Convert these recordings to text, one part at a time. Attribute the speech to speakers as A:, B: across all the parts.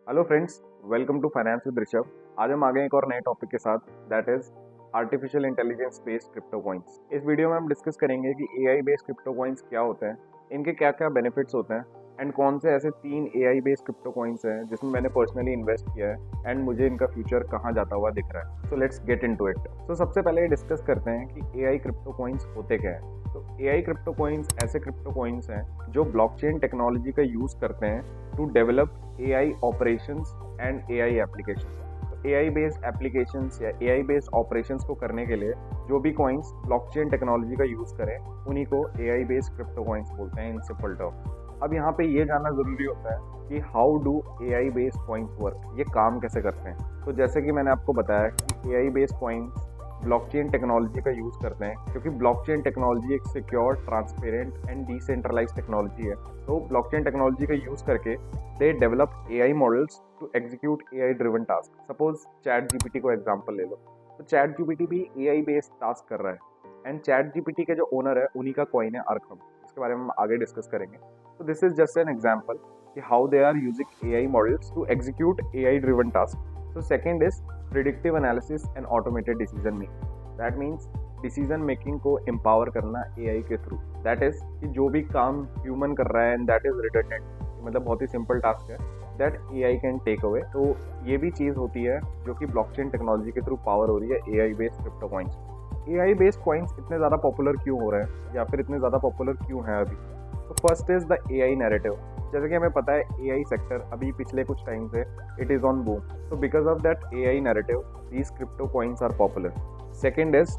A: Hello friends, welcome to finance with Rishabh. आज हम आ गए एक और नए टॉपिक के साथ, that is artificial intelligence based crypto coins. इस वीडियो में हम डिस्कस करेंगे कि एआई बेस्ड क्रिप्टो कॉइंस क्या होते हैं, इनके क्या क्या बेनिफिट्स होते हैं एंड कौन से ऐसे 3 एआई बेस्ड क्रिप्टो कॉइंस हैं जिसमें मैंने पर्सनली इन्वेस्ट किया है एंड मुझे इनका फ्यूचर कहाँ जाता हुआ दिख रहा है। So let's get into it. तो सबसे पहले डिस्कस करते हैं कि एआई क्रिप्टो कॉइंस होते क्या हैं। तो एआई क्रिप्टो कॉइंस ऐसे क्रिप्टो कॉइंस हैं जो ब्लॉकचेन टेक्नोलॉजी का यूज करते हैं to develop AI operations and AI applications. तो एआई बेस्ड एप्लीकेशंस या एआई बेस्ड ऑपरेशंस को करने के लिए जो भी कॉइंस ब्लॉकचेन टेक्नोलॉजी का यूज करें उन्हीं को एआई बेस्ड क्रिप्टो कॉइंस बोलते हैं इन सिंपल टर्म्स। अब यहाँ पे ये जानना जरूरी होता है कि how do AI based coins work, ये काम कैसे करते हैं। तो जैसे कि मैंने आपको बताया कि AI based coins blockchain technology का यूज करते हैं, क्योंकि ब्लॉकचेन टेक्नोलॉजी एक secure, transparent and decentralised technology है। तो ब्लॉकचेन टेक्नोलॉजी का यूज करके they develop AI models to execute AI driven task. Suppose ChatGPT को एग्जांपल ले लो, तो चैट जीपीटी भी एआई बेस्ड टास्क कर रहा है एंड चैट जीपीटी के जो ओनर है उन्हीं का कॉइन है अरखम, इसके बारे में हम आगे डिस्कस करेंगे। तो this is just an example कि how they are using AI models to execute AI driven task. So second is predictive analysis and automated decision making. That means decision making को एम्पावर करना AI के through. That is कि जो भी काम human कर रहा है एंड दैट इज रिडंडेंट, मतलब बहुत ही सिंपल टास्क है, that AI can take away. तो ये भी चीज़ होती है जो कि ब्लॉकचेन टेक्नोलॉजी के थ्रू पावर हो रही है AI based crypto coins. AI based coins इतने ज़्यादा पॉपुलर क्यों हो रहे हैं या फिर इतने ज़्यादा पॉपुलर क्यों हैं अभी? तो first is the AI narrative. जैसे कि हमें पता है एआई सेक्टर अभी पिछले कुछ टाइम से इट इज ऑन बूम। तो because of that AI narrative these crypto coins are popular. Second is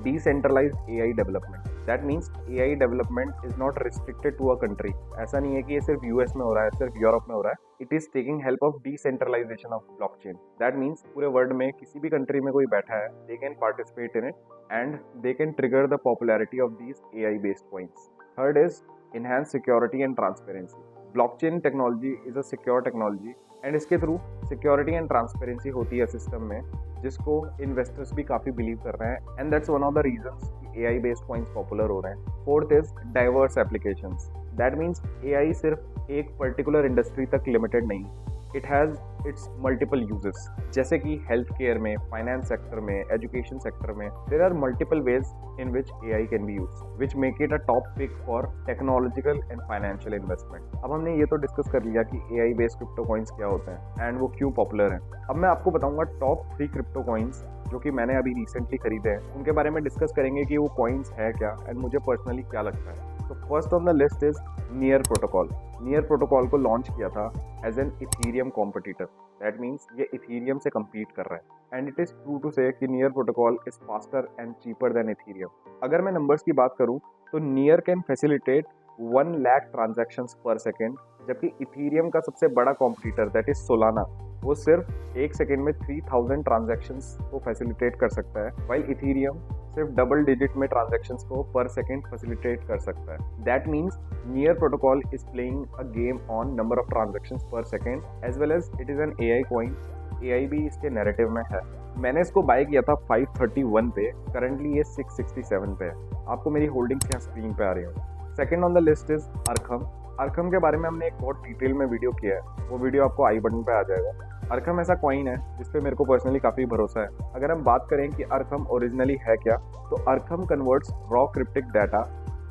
A: decentralised AI development. That means AI development is not restricted to a country. ऐसा नहीं है कि ये सिर्फ यूएस में हो रहा है, सिर्फ यूरोप में हो रहा है। It is taking help of decentralisation of blockchain. That means पूरे वर्ल्ड में किसी भी कंट्री में कोई बैठा है, they can participate in it and they can trigger the popularity of these AI based coins. Third is enhance security and transparency. Blockchain technology is a secure technology and इसके through security and transparency होती है system में, जिसको investors भी काफ़ी believe कर रहे हैं and that's one of the reasons कि एआई बेस्ड कॉइंस पॉपुलर हो रहे हैं। Fourth is diverse applications. That means AI सिर्फ एक पर्टिकुलर इंडस्ट्री तक लिमिटेड नहीं, it has its multiple uses. जैसे कि हेल्थ केयर में, फाइनेंस सेक्टर में, एजुकेशन सेक्टर में there are multiple ways in which AI can be use, which make it a top pick for technological and financial investment. अब हमने ये तो discuss कर लिया कि एआई बेस्ड क्रिप्टो कॉइंस क्या होते हैं एंड वो क्यों पॉपुलर हैं। अब मैं आपको बताऊंगा टॉप 3 क्रिप्टो कॉइंस जो कि मैंने अभी रिसेंटली खरीदे हैं, उनके बारे में डिस्कस करेंगे कि वो कॉइन्स है क्या एंड मुझे पर्सनली क्या लगता है। तो first on the list is Near Protocol. Near Protocol को लॉन्च किया था as an Ethereum competitor. That means ये इथीरियम से compete कर रहा है and it is true to say कि Near protocol is faster and cheaper than Ethereum. अगर मैं नंबर्स की बात करूं तो Near can facilitate 1 lakh transactions per second, जबकि इथीरियम का सबसे बड़ा कॉम्पिटिटर दैट इज सोलाना, वो सिर्फ 1 सेकेंड में 3000 ट्रांजैक्शंस को फैसिलिटेट कर सकता है, वाइल इथीरियम सिर्फ डबल डिजिट में ट्रांजैक्शंस को पर सेकेंड फैसिलिटेट कर सकता है। That means Near protocol is playing a game on number of transactions per second as well as it is an AI coin. AI भी इसके narrative में है। मैंने इसको बाय किया था 531 पे, करंटली ये 667 पे है। आपको मेरी होल्डिंग्स यहाँ स्क्रीन पे आ रही है। Second on the list is Arkham. Arkham के बारे में हमने एक बहुत डिटेल में वीडियो किया है, वो वीडियो आपको आई बटन पे आ जाएगा। अरखम ऐसा कॉइन है जिसपे मेरे को पर्सनली काफ़ी भरोसा है। अगर हम बात करें कि अरखम ओरिजिनली है क्या, तो Arkham converts raw cryptic data.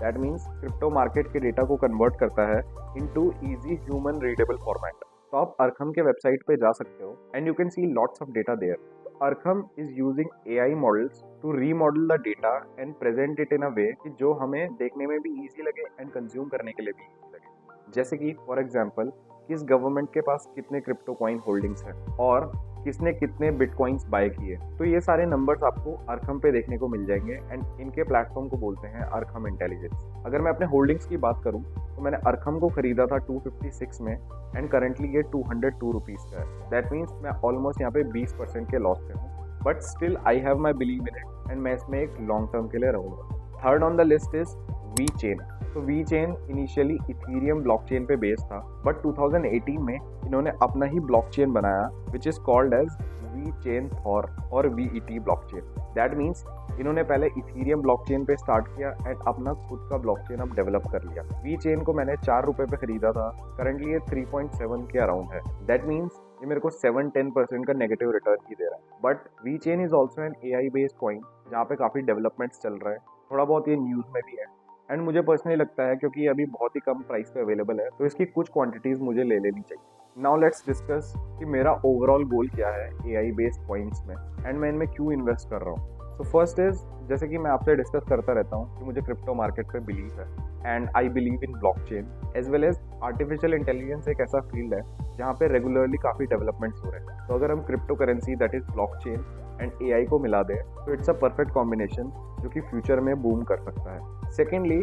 A: That means crypto market के डेटा को कन्वर्ट करता है into easy human readable format. तो आप अरखम के वेबसाइट पे जा सकते हो and you can see lots of data there. Arkham is using AI models to remodel the data and present it in a way कि जो हमें देखने में भी ईजी लगे एंड कंज्यूम करने के लिए भी ईजी लगे। जैसे कि फॉर एग्जाम्पल किस गवर्नमेंट के पास कितने क्रिप्टो कॉइन होल्डिंग्स हैं और किसने कितने बिटकॉइंस बाय किए, तो ये सारे नंबर्स आपको अरखम पे देखने को मिल जाएंगे एंड इनके प्लेटफॉर्म को बोलते हैं अरखम इंटेलिजेंस। अगर मैं अपने होल्डिंग्स की बात करूं तो मैंने अरखम को खरीदा था 256 में एंड करंटली ये 202 रुपीज़ का है। दैट मीन्स मैं ऑलमोस्ट यहाँ पे 20% के लॉस पे हूँ, but still I have my believe in it and मैं इसमें एक लॉन्ग टर्म के लिए रहूँगा। Third on the list is VeChain. तो VeChain initially Ethereum blockchain पे बेस्ड था, बट 2018 में इन्होंने अपना ही ब्लॉकचेन बनाया which is called as VeChain Thor और वीईटी ब्लॉकचेन। दैट मीन्स इन्होंने पहले इथीरियम ब्लॉकचेन पे स्टार्ट किया एंड अपना खुद का ब्लॉकचेन अब डेवलप कर लिया। वी चेन को मैंने 4 रुपए पे खरीदा था, करंटली ये 3.7 के अराउंड है। दैट मीन्स ये मेरे को 7-10% का नेगेटिव रिटर्न ही दे रहा है। But VeChain is also an AI based coin जहाँ पे काफ़ी डेवलपमेंट्स चल रहा है, थोड़ा बहुत ये न्यूज़ में भी है। एंड मुझे पर्सनली लगता है क्योंकि ये अभी बहुत ही कम प्राइस पे अवेलेबल है तो इसकी कुछ क्वांटिटीज़ मुझे ले लेनी चाहिए। नाउ लेट्स डिस्कस कि मेरा ओवरऑल गोल क्या है AI बेस्ड कॉइन्स में एंड मैं इनमें क्यों इन्वेस्ट कर रहा हूँ। सो फर्स्ट इज, जैसे कि मैं आपसे डिस्कस करता रहता हूँ कि मुझे क्रिप्टो मार्केट पे बिलीव है and I believe in blockchain as well as artificial intelligence एक ऐसा फील्ड है जहाँ पे रेगुलरली काफ़ी डेवलपमेंट्स हो रहे हैं। तो अगर हम crypto currency that is blockchain and AI को मिला दें तो इट्स अ परफेक्ट कॉम्बिनेशन जो कि फ्यूचर में बूम कर सकता है। सेकेंडली,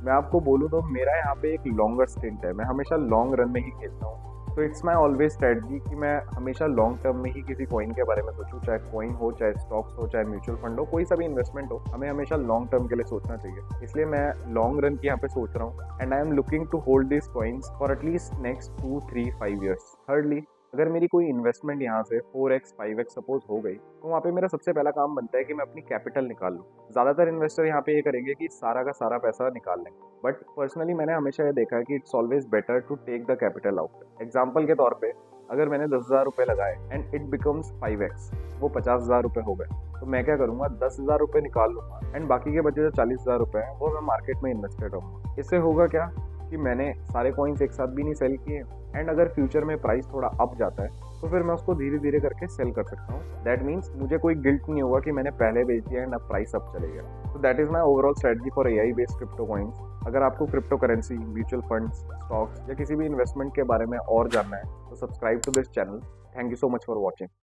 A: मैं आपको बोलूँ तो मेरा यहाँ पे एक लॉन्गर स्टिंट है, मैं हमेशा लॉन्ग रन में ही खेलता हूँ। तो इट्स माई ऑलवेज स्ट्रेटजी कि मैं हमेशा लॉन्ग टर्म में ही किसी कॉइन के बारे में सोचूं, चाहे कॉइन हो, चाहे स्टॉक्स हो, चाहे म्यूचुअल फंड हो, कोई सा भी इन्वेस्टमेंट हो, हमें हमेशा लॉन्ग टर्म के लिए सोचना चाहिए। इसलिए मैं लॉन्ग रन की यहाँ पे सोच रहा हूँ and I am looking to hold this coins for at least next 2-3-5 years. Thirdly, अगर मेरी कोई इन्वेस्टमेंट यहाँ से 4x 5x सपोज हो गई तो वहाँ पे मेरा सबसे पहला काम बनता है कि मैं अपनी कैपिटल निकाल लूँ। ज़्यादातर इन्वेस्टर यहाँ पे ये करेंगे कि सारा का सारा पैसा निकाल लें, बट पर्सनली मैंने हमेशा ये देखा है कि it's always better to take the capital out. Example के तौर पे अगर मैंने 10,000 रुपये लगाए एंड इट बिकम्स 5x, वो 50,000 रुपये हो गए, तो मैं क्या करूँगा, 10,000 रुपये निकाल लूँगा एंड बाकी के बचे जो 40,000 रुपये हैं वो मैं मार्केट में इन्वेस्टेड रहूँगा। इससे होगा क्या कि मैंने सारे कॉइन्स एक साथ भी नहीं सेल किए एंड अगर फ्यूचर में प्राइस थोड़ा अप जाता है तो फिर मैं उसको धीरे धीरे करके सेल कर सकता हूँ। दैट मीन्स मुझे कोई गिल्ट नहीं होगा कि मैंने पहले बेच दिया एंड अब प्राइस अप चले गया। तो that is my overall strategy for AI based crypto coins. अगर आपको crypto currency, mutual funds, stocks या किसी भी इन्वेस्टमेंट के बारे में और जानना है तो subscribe to this channel. Thank you so much for watching.